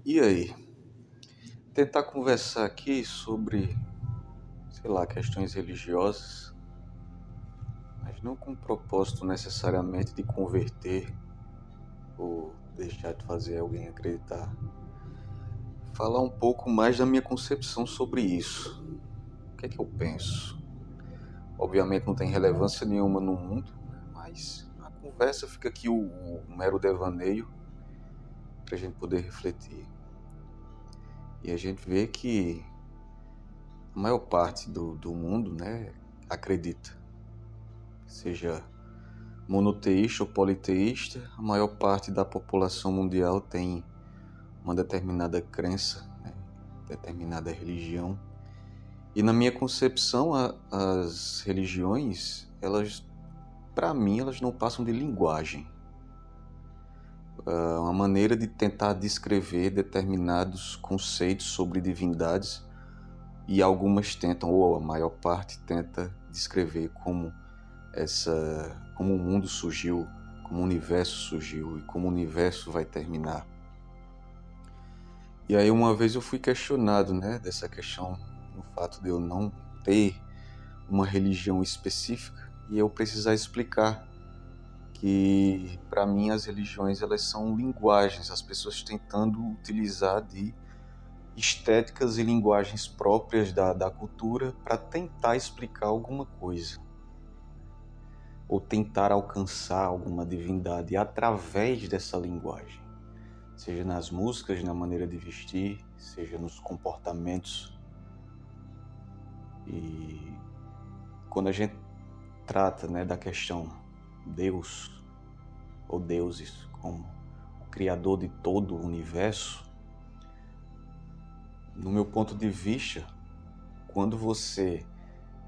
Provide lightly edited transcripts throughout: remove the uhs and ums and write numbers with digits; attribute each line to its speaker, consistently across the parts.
Speaker 1: E aí? Tentar conversar aqui sobre, sei lá, questões religiosas, mas não com o propósito necessariamente de converter ou deixar de fazer alguém acreditar. Falar um pouco mais da minha concepção sobre isso. O que é que eu penso? Obviamente não tem relevância nenhuma no mundo, né? Mas a conversa fica aqui o mero devaneio para a gente poder refletir. E a gente vê que a maior parte do mundo, né, acredita. Seja monoteísta ou politeísta, a maior parte da população mundial tem uma determinada crença, né, determinada religião. E na minha concepção, as religiões, elas, para mim, elas não passam de linguagem. Uma maneira de tentar descrever determinados conceitos sobre divindades, e algumas tentam, ou a maior parte tenta descrever como o mundo surgiu, como o universo surgiu e como o universo vai terminar. E aí uma vez eu fui questionado, né, dessa questão, no fato de eu não ter uma religião específica e eu precisar explicar que para mim as religiões elas são linguagens, as pessoas tentando utilizar de estéticas e linguagens próprias da cultura para tentar explicar alguma coisa ou tentar alcançar alguma divindade através dessa linguagem, seja nas músicas, na maneira de vestir, seja nos comportamentos. E quando a gente trata, né, da questão Deus ou deuses como o criador de todo o universo, no meu ponto de vista, quando você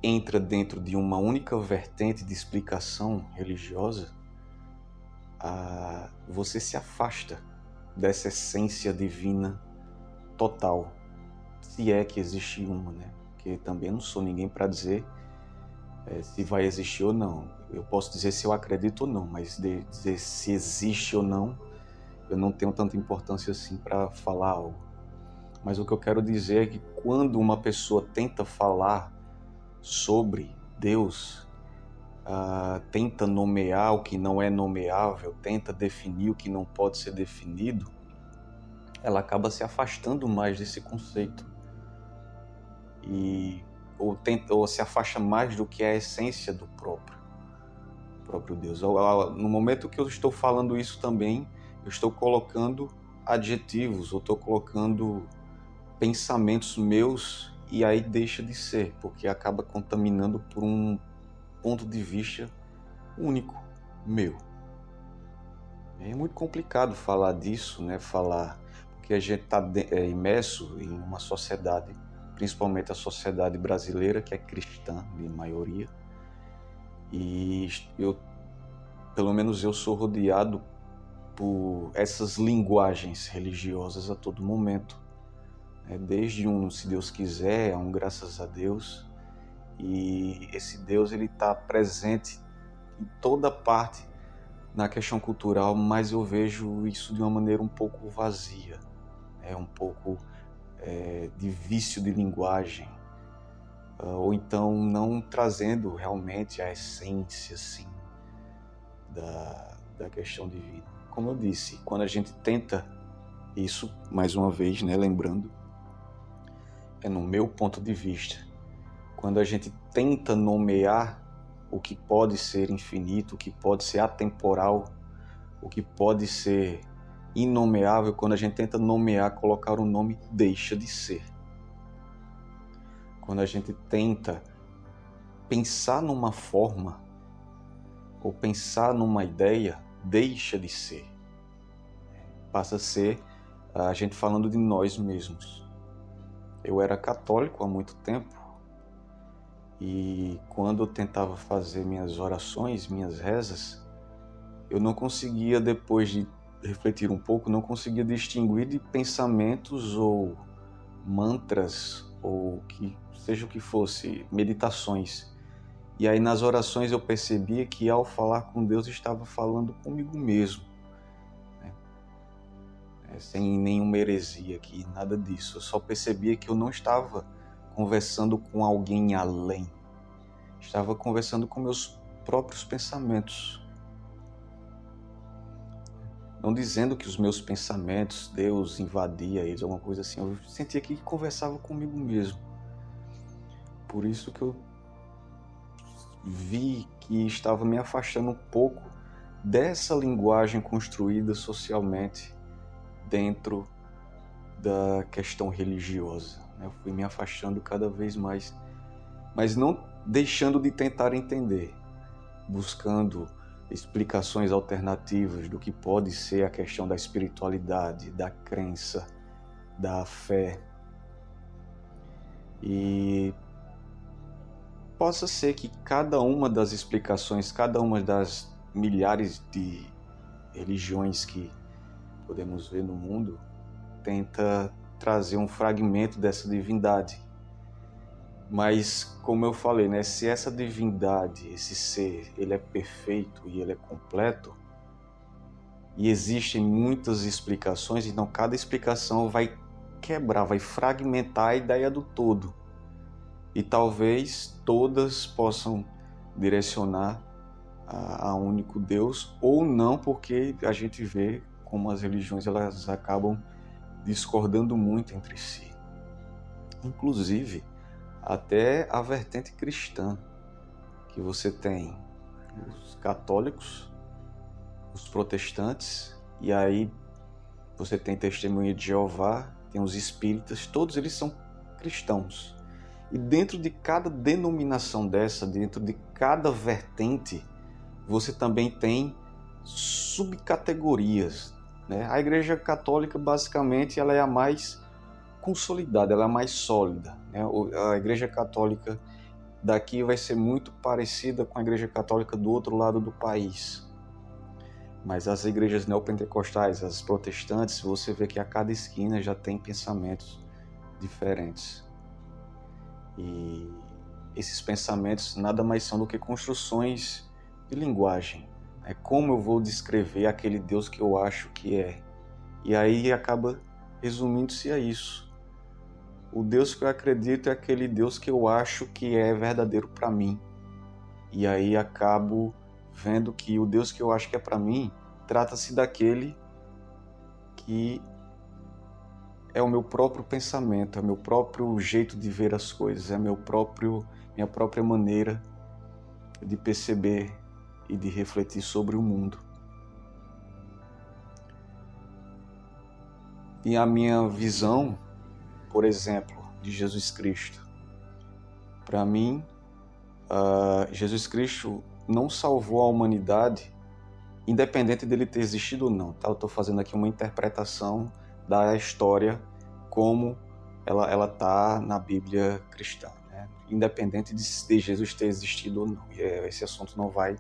Speaker 1: entra dentro de uma única vertente de explicação religiosa, você se afasta dessa essência divina total, se é que existe uma, né? Porque também não sou ninguém para dizer se vai existir ou não. Eu posso dizer se eu acredito ou não, mas dizer se existe ou não, eu não tenho tanta importância assim para falar algo. Mas o que eu quero dizer é que quando uma pessoa tenta falar sobre Deus, tenta nomear o que não é nomeável, tenta definir o que não pode ser definido, ela acaba se afastando mais desse conceito ou se afasta mais do que é a essência do próprio Deus. No momento que eu estou falando isso também, eu estou colocando adjetivos, eu estou colocando pensamentos meus e aí deixa de ser, porque acaba contaminando por um ponto de vista único, meu. É muito complicado falar disso, né? Porque a gente está imerso em uma sociedade, principalmente a sociedade brasileira, que é cristã, de maioria, e pelo menos eu sou rodeado por essas linguagens religiosas a todo momento, desde um se Deus quiser, um graças a Deus, e esse Deus ele está presente em toda parte na questão cultural, mas eu vejo isso de uma maneira um pouco vazia, um pouco de vício de linguagem, ou então não trazendo realmente a essência assim, da questão divina. Como eu disse, quando a gente tenta isso, mais uma vez, né, lembrando, no meu ponto de vista, quando a gente tenta nomear o que pode ser infinito, o que pode ser atemporal, o que pode ser inomeável, quando a gente tenta nomear, colocar um nome, deixa de ser. Quando a gente tenta pensar numa forma ou pensar numa ideia, deixa de ser. Passa a ser a gente falando de nós mesmos. Eu era católico há muito tempo e quando eu tentava fazer minhas orações, minhas rezas, eu não conseguia, depois de refletir um pouco, não conseguia distinguir de pensamentos ou mantras ou que seja o que fosse, meditações. E aí nas orações eu percebia que ao falar com Deus estava falando comigo mesmo. sem nenhuma heresia aqui, nada disso. Eu só percebia que eu não estava conversando com alguém além. Estava conversando com meus próprios pensamentos. Não dizendo que os meus pensamentos, Deus invadia eles, alguma coisa assim. Eu sentia que conversava comigo mesmo. Por isso que eu vi que estava me afastando um pouco dessa linguagem construída socialmente dentro da questão religiosa. Eu fui me afastando cada vez mais, mas não deixando de tentar entender, buscando explicações alternativas do que pode ser a questão da espiritualidade, da crença, da fé. E possa ser que cada uma das explicações, cada uma das milhares de religiões que podemos ver no mundo, tenta trazer um fragmento dessa divindade. Mas, como eu falei, né, se essa divindade, esse ser, ele é perfeito e ele é completo, e existem muitas explicações, então cada explicação vai quebrar, vai fragmentar a ideia do todo. E talvez todas possam direcionar a um único Deus, ou não, porque a gente vê como as religiões elas acabam discordando muito entre si. Inclusive, até a vertente cristã, que você tem os católicos, os protestantes, e aí você tem Testemunha de Jeová, tem os espíritas, todos eles são cristãos. E dentro de cada denominação dessa, dentro de cada vertente, você também tem subcategorias, né? A Igreja Católica, basicamente, ela é a mais consolidada, ela é a mais sólida, né? A Igreja Católica daqui vai ser muito parecida com a Igreja Católica do outro lado do país. Mas as igrejas neopentecostais, as protestantes, você vê que a cada esquina já tem pensamentos diferentes. E esses pensamentos nada mais são do que construções de linguagem. É como eu vou descrever aquele Deus que eu acho que é. E aí acaba resumindo-se a isso. O Deus que eu acredito é aquele Deus que eu acho que é verdadeiro para mim. E aí acabo vendo que o Deus que eu acho que é para mim trata-se daquele que é o meu próprio pensamento, é o meu próprio jeito de ver as coisas, é minha própria maneira de perceber e de refletir sobre o mundo. E a minha visão, por exemplo, de Jesus Cristo. Para mim, Jesus Cristo não salvou a humanidade, independente dele ter existido ou não. Tá? Eu estou fazendo aqui uma interpretação da história como ela está na Bíblia cristã, né? Independente de Jesus ter existido ou não. E esse assunto não vai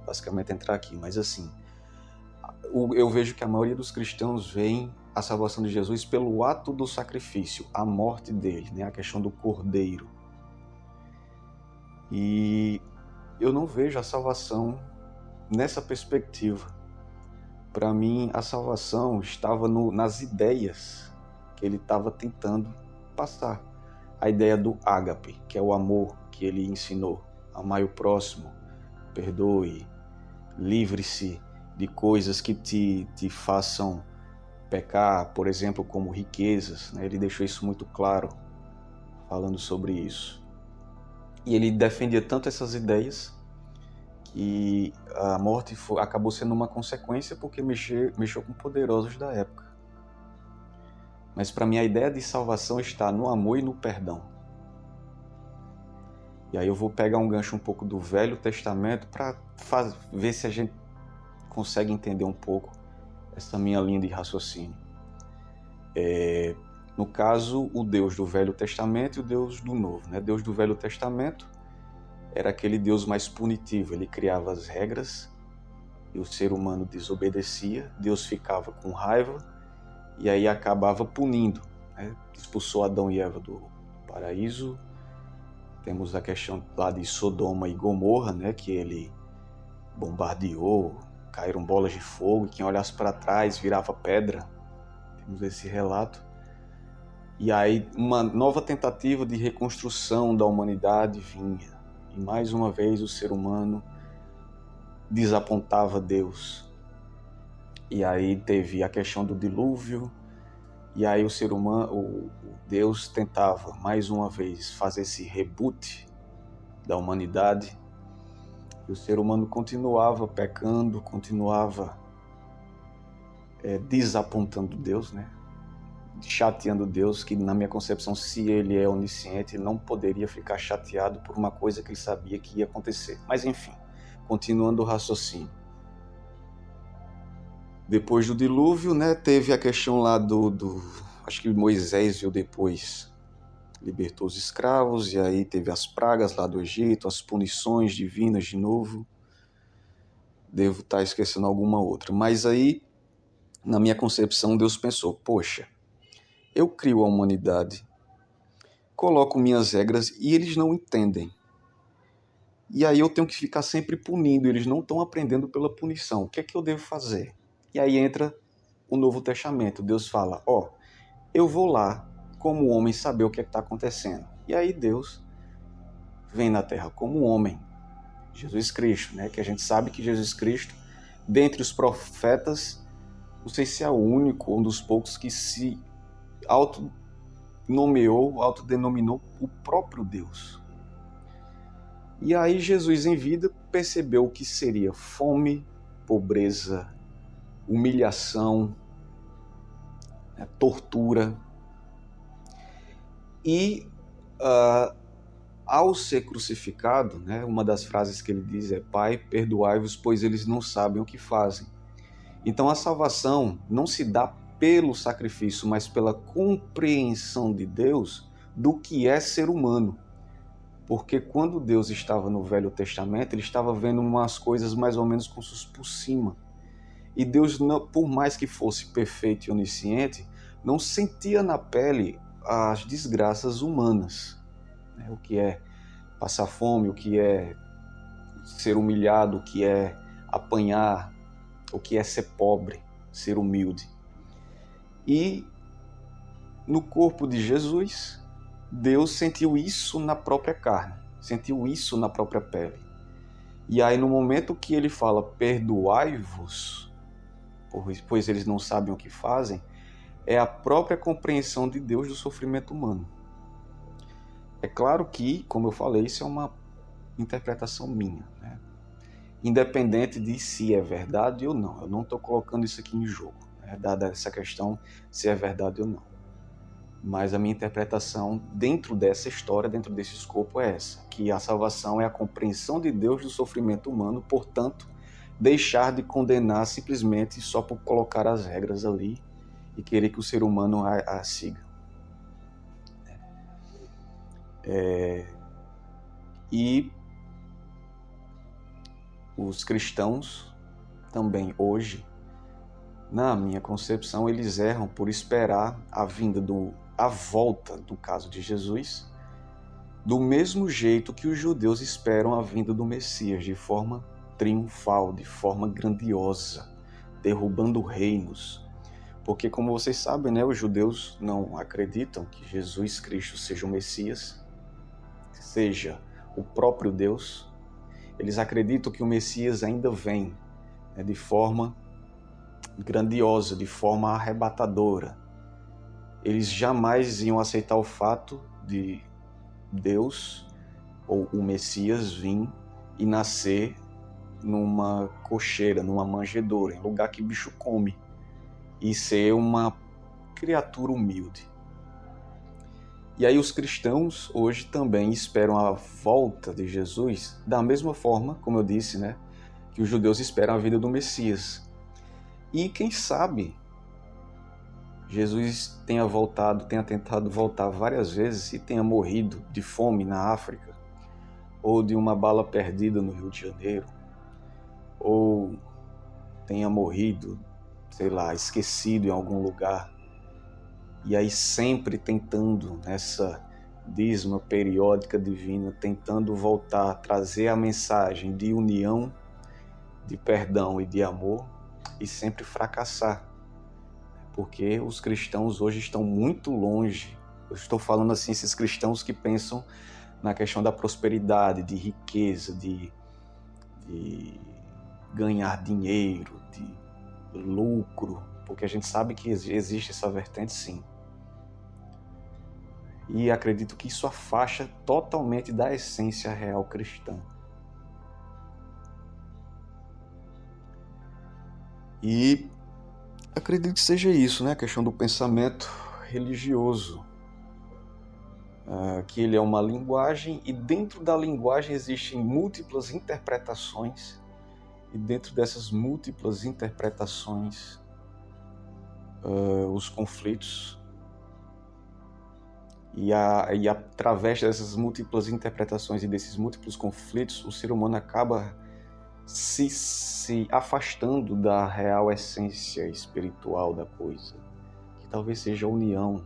Speaker 1: basicamente entrar aqui, mas assim, eu vejo que a maioria dos cristãos veem a salvação de Jesus pelo ato do sacrifício, a morte dele, né? A questão do cordeiro. E eu não vejo a salvação nessa perspectiva. Para mim, a salvação estava nas ideias que ele estava tentando passar. A ideia do ágape, que é o amor que ele ensinou. Amai o próximo, perdoe, livre-se de coisas que te façam pecar, por exemplo, como riquezas, né? Ele deixou isso muito claro, falando sobre isso. E ele defendia tanto essas ideias que a morte acabou sendo uma consequência porque mexeu com poderosos da época. Mas para mim a ideia de salvação está no amor e no perdão. E aí eu vou pegar um gancho um pouco do Velho Testamento para ver se a gente consegue entender um pouco essa minha linha de raciocínio. No caso, o Deus do Velho Testamento e o Deus do Novo, né? Deus do Velho Testamento era aquele Deus mais punitivo, ele criava as regras e o ser humano desobedecia, Deus ficava com raiva e aí acabava punindo, né? Expulsou Adão e Eva do paraíso. Temos a questão lá de Sodoma e Gomorra, né? Que ele bombardeou, caíram bolas de fogo e quem olhasse para trás virava pedra. temos esse relato. E aí uma nova tentativa de reconstrução da humanidade vinha. E mais uma vez o ser humano desapontava Deus. E aí teve a questão do dilúvio, e aí o ser humano, o Deus tentava mais uma vez fazer esse reboot da humanidade. E o ser humano continuava pecando, continuava desapontando Deus, né? Chateando Deus, que na minha concepção, se ele é onisciente, ele não poderia ficar chateado por uma coisa que ele sabia que ia acontecer. Mas enfim, continuando o raciocínio. Depois do dilúvio, né, teve a questão lá acho que Moisés viu depois, libertou os escravos, e aí teve as pragas lá do Egito, as punições divinas de novo. Devo estar esquecendo alguma outra. Mas aí, na minha concepção, Deus pensou, poxa, eu crio a humanidade, coloco minhas regras e eles não entendem. E aí eu tenho que ficar sempre punindo, eles não estão aprendendo pela punição. O que é que eu devo fazer? E aí entra o Novo Testamento. Deus fala, eu vou lá como homem saber o que está acontecendo. E aí Deus vem na Terra como homem, Jesus Cristo, né? Que a gente sabe que Jesus Cristo, dentre os profetas, não sei se é o único, um dos poucos que se autodenominou o próprio Deus. E aí Jesus em vida percebeu o que seria fome, pobreza, humilhação, tortura. E ao ser crucificado, né, uma das frases que ele diz é: Pai, perdoai-vos, pois eles não sabem o que fazem. Então a salvação não se dá pelo sacrifício, mas pela compreensão de Deus do que é ser humano. Porque quando Deus estava no Velho Testamento, ele estava vendo umas coisas mais ou menos como por cima. E Deus, por mais que fosse perfeito e onisciente, não sentia na pele as desgraças humanas. O que é passar fome, o que é ser humilhado, o que é apanhar, o que é ser pobre, ser humilde. E no corpo de Jesus, Deus sentiu isso na própria carne, sentiu isso na própria pele. E aí no momento que ele fala, perdoai-vos, pois eles não sabem o que fazem, é a própria compreensão de Deus do sofrimento humano. É claro que, como eu falei, isso é uma interpretação minha, né? Independente de se é verdade ou não. Eu não estou colocando isso aqui em jogo, né? Dada essa questão, se é verdade ou não. Mas a minha interpretação dentro dessa história, dentro desse escopo é essa, que a salvação é a compreensão de Deus do sofrimento humano, portanto, deixar de condenar simplesmente só por colocar as regras ali e querer que o ser humano a siga. E os cristãos também hoje, na minha concepção, eles erram por esperar a volta, no caso de Jesus, do mesmo jeito que os judeus esperam a vinda do Messias, de forma triunfal, de forma grandiosa, derrubando reinos. Porque, como vocês sabem, né, os judeus não acreditam que Jesus Cristo seja o Messias, seja o próprio Deus. Eles acreditam que o Messias ainda vem, né, de forma grandiosa, de forma arrebatadora. Eles jamais iam aceitar o fato de Deus, ou o Messias, vir e nascer numa cocheira, numa manjedoura, em lugar que bicho come, e ser uma criatura humilde. E aí os cristãos hoje também esperam a volta de Jesus da mesma forma, como eu disse, né, que os judeus esperam a vinda do Messias. E quem sabe Jesus tenha tentado voltar várias vezes e tenha morrido de fome na África, ou de uma bala perdida no Rio de Janeiro, ou tenha morrido, sei lá, esquecido em algum lugar. E aí sempre tentando, nessa dízima periódica divina, tentando voltar, trazer a mensagem de união, de perdão e de amor, e sempre fracassar. porque os cristãos hoje estão muito longe. Eu estou falando assim, esses cristãos que pensam na questão da prosperidade, de riqueza, de ganhar dinheiro, de lucro, porque a gente sabe que existe essa vertente, sim. E acredito que isso afasta totalmente da essência real cristã. E acredito que seja isso, né? A questão do pensamento religioso. Que ele é uma linguagem, e dentro da linguagem existem múltiplas interpretações, e dentro dessas múltiplas interpretações, os conflitos, e através dessas múltiplas interpretações e desses múltiplos conflitos, o ser humano acaba se afastando da real essência espiritual da coisa, que talvez seja a união,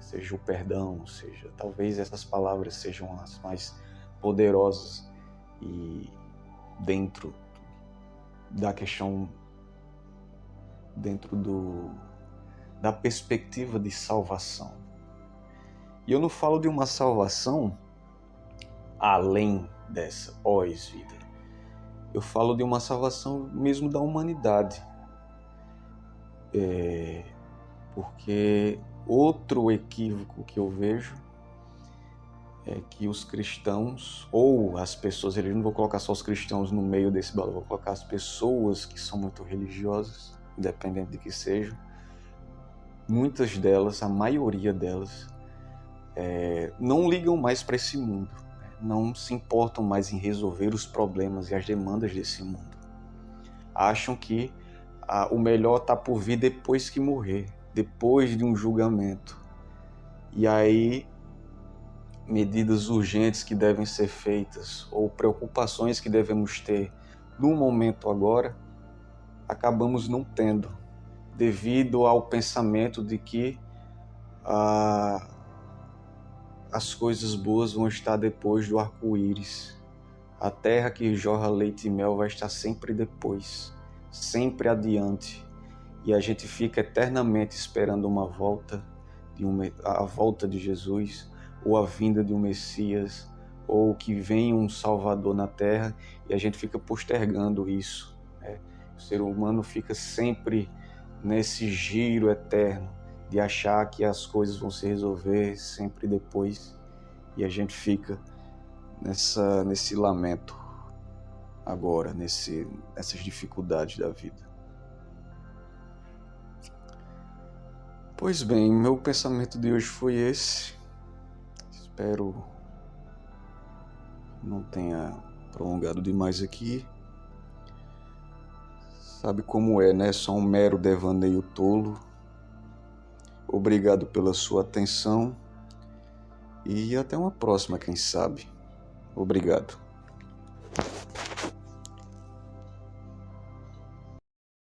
Speaker 1: seja o perdão, seja talvez essas palavras sejam as mais poderosas e dentro da questão, dentro da perspectiva de salvação. E eu não falo de uma salvação além dessa pós-vida. Eu falo de uma salvação mesmo da humanidade. Porque outro equívoco que eu vejo é que os cristãos, ou as pessoas, eu não vou colocar só os cristãos no meio desse balão, vou colocar as pessoas que são muito religiosas, independente de que sejam, muitas delas, a maioria delas, não ligam mais para esse mundo, não se importam mais em resolver os problemas e as demandas desse mundo. Acham que o melhor está por vir depois que morrer, depois de um julgamento. E aí, medidas urgentes que devem ser feitas ou preocupações que devemos ter no momento agora, acabamos não tendo, devido ao pensamento de que as coisas boas vão estar depois do arco-íris. A terra que jorra leite e mel vai estar sempre depois, sempre adiante. E a gente fica eternamente esperando uma volta, a volta de Jesus, ou a vinda de um Messias, ou que venha um Salvador na terra, e a gente fica postergando isso. O ser humano fica sempre nesse giro eterno de achar que as coisas vão se resolver sempre depois, e a gente fica nesse lamento agora, nessas dificuldades da vida. Pois bem, meu pensamento de hoje foi esse. Espero que não tenha prolongado demais aqui. Sabe como é, né? Só um mero devaneio tolo. Obrigado pela sua atenção e até uma próxima, quem sabe. Obrigado.